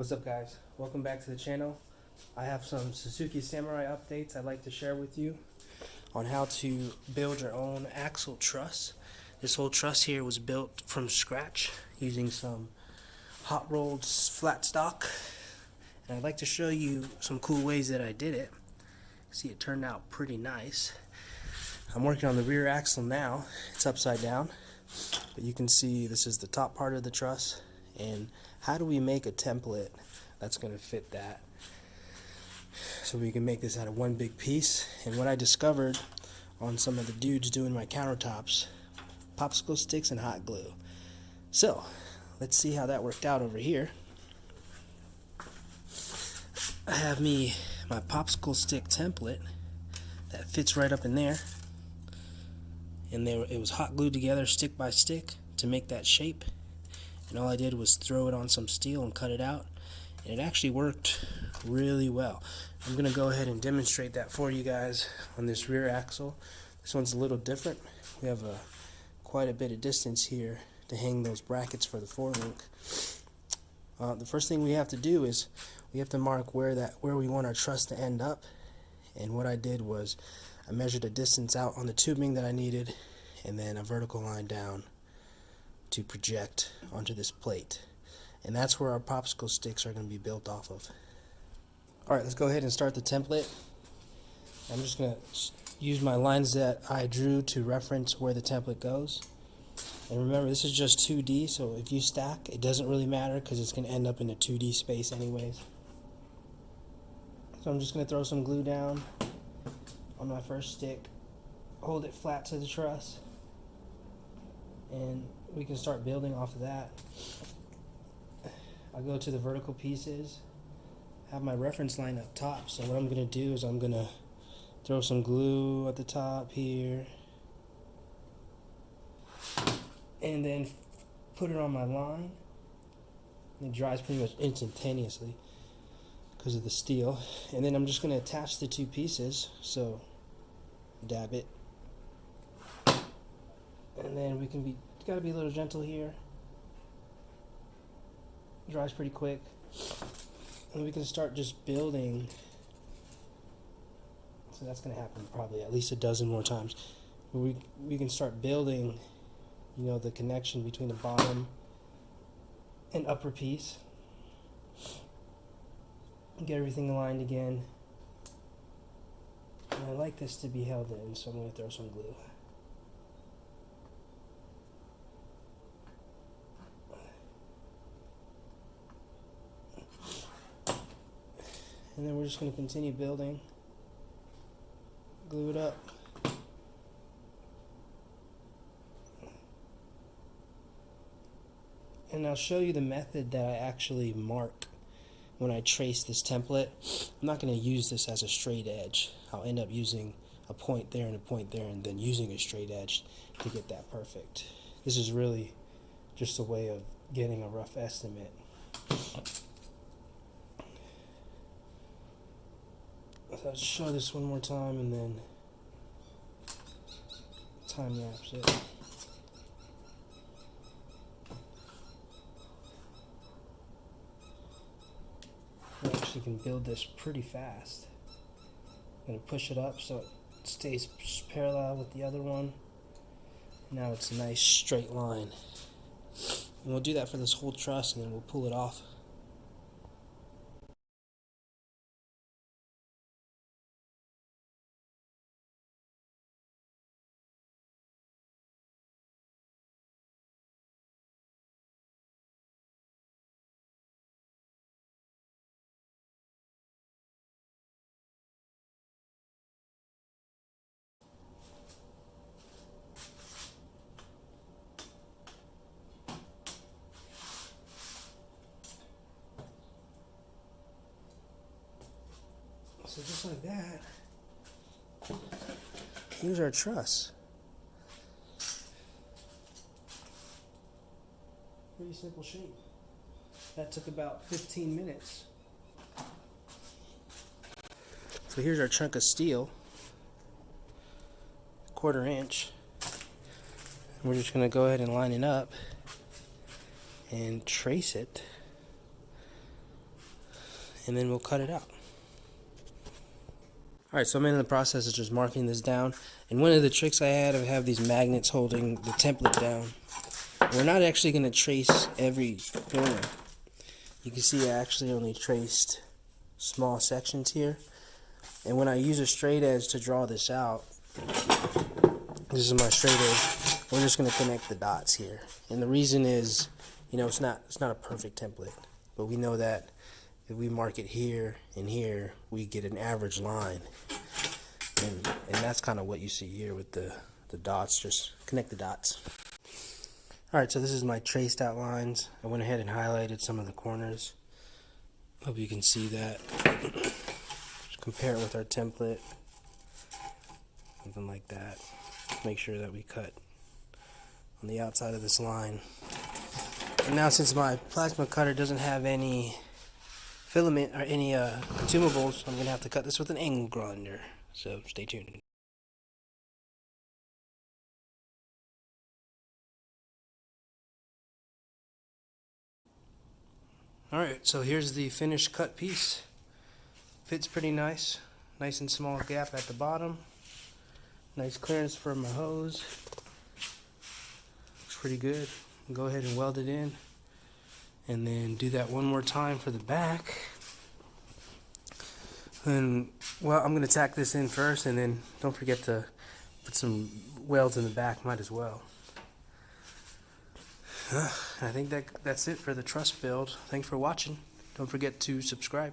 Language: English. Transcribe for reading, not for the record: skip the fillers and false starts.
What's up, guys? Welcome back to the channel. I have some Suzuki Samurai updates I'd like to share with you on how to build your own axle truss. This whole truss here was built from scratch using some hot rolled flat stock, and I'd like to show you some cool ways that I did it. See, it turned out pretty nice. I'm working on the rear axle now. It's upside down, but you can see this is the top part of the truss. And how do we make a template that's going to fit that, so we can make this out of one big piece? And what I discovered on some of the dudes doing my countertops: popsicle sticks and hot glue. So let's see how that worked out over here. I have my popsicle stick template that fits right up in there, and it was hot glued together stick by stick to make that shape. And all I did was throw it on some steel and cut it out, and it actually worked really well. I'm going to go ahead and demonstrate that for you guys on this rear axle. This one's a little different. We have quite a bit of distance here to hang those brackets for the forelink. The first thing we have to do is we have to mark where we want our truss to end up. And what I did was I measured a distance out on the tubing that I needed, and then a vertical line down to project onto this plate. And that's where our popsicle sticks are going to be built off of. Alright, let's go ahead and start the template. I'm just going to use my lines that I drew to reference where the template goes. And remember, this is just 2D, so if you stack, it doesn't really matter because it's going to end up in a 2D space anyways. So I'm just going to throw some glue down on my first stick, hold it flat to the truss, and we can start building off of that. I'll go to the vertical pieces, have my reference line up top. So what I'm going to do is I'm going to throw some glue at the top here, and then put it on my line. It dries pretty much instantaneously because of the steel. And then I'm just going to attach the two pieces. So dab it, and then we can gotta be a little gentle here. It dries pretty quick, and we can start just building. So that's gonna happen probably at least a dozen more times. We can start building, the connection between the bottom and upper piece. Get everything aligned again. And I like this to be held in, so I'm going to throw some glue. And then we're just going to continue building. Glue it up. And I'll show you the method that I actually mark when I trace this template. I'm not going to use this as a straight edge. I'll end up using a point there and a point there, and then using a straight edge to get that perfect. This is really just a way of getting a rough estimate. So I'll show this one more time and then time lapse it. I actually can build this pretty fast. I'm going to push it up so it stays parallel with the other one. Now it's a nice straight line. And we'll do that for this whole truss, and then we'll pull it off. So just like that, here's our truss. Pretty simple shape. That took about 15 minutes. So here's our chunk of steel, 1/4 inch. We're just going to go ahead and line it up and trace it and then we'll cut it out. Alright, so I'm in the process of just marking this down, and one of the tricks I have these magnets holding the template down. We're not actually going to trace every corner. You can see I actually only traced small sections here, and when I use a straight edge to draw this out, this is my straight edge, we're just going to connect the dots here. And the reason is, you know, it's not a perfect template, but we know that if we mark it here and here, we get an average line. And that's kind of what you see here with the dots. Just connect the dots. Alright, so this is my traced out lines. I went ahead and highlighted some of the corners. Hope you can see that. Just compare it with our template. Something like that. Make sure that we cut on the outside of this line. And now, since my plasma cutter doesn't have any filament or any consumables, I'm going to have to cut this with an angle grinder. So stay tuned. Alright, so here's the finished cut piece. Fits pretty nice. Nice and small gap at the bottom. Nice clearance for my hose. Looks pretty good. Go ahead and weld it in. And then do that one more time for the back. And, well, I'm going to tack this in first, and then don't forget to put some welds in the back, might as well. I think that's it for the truss build. Thanks for watching. Don't forget to subscribe.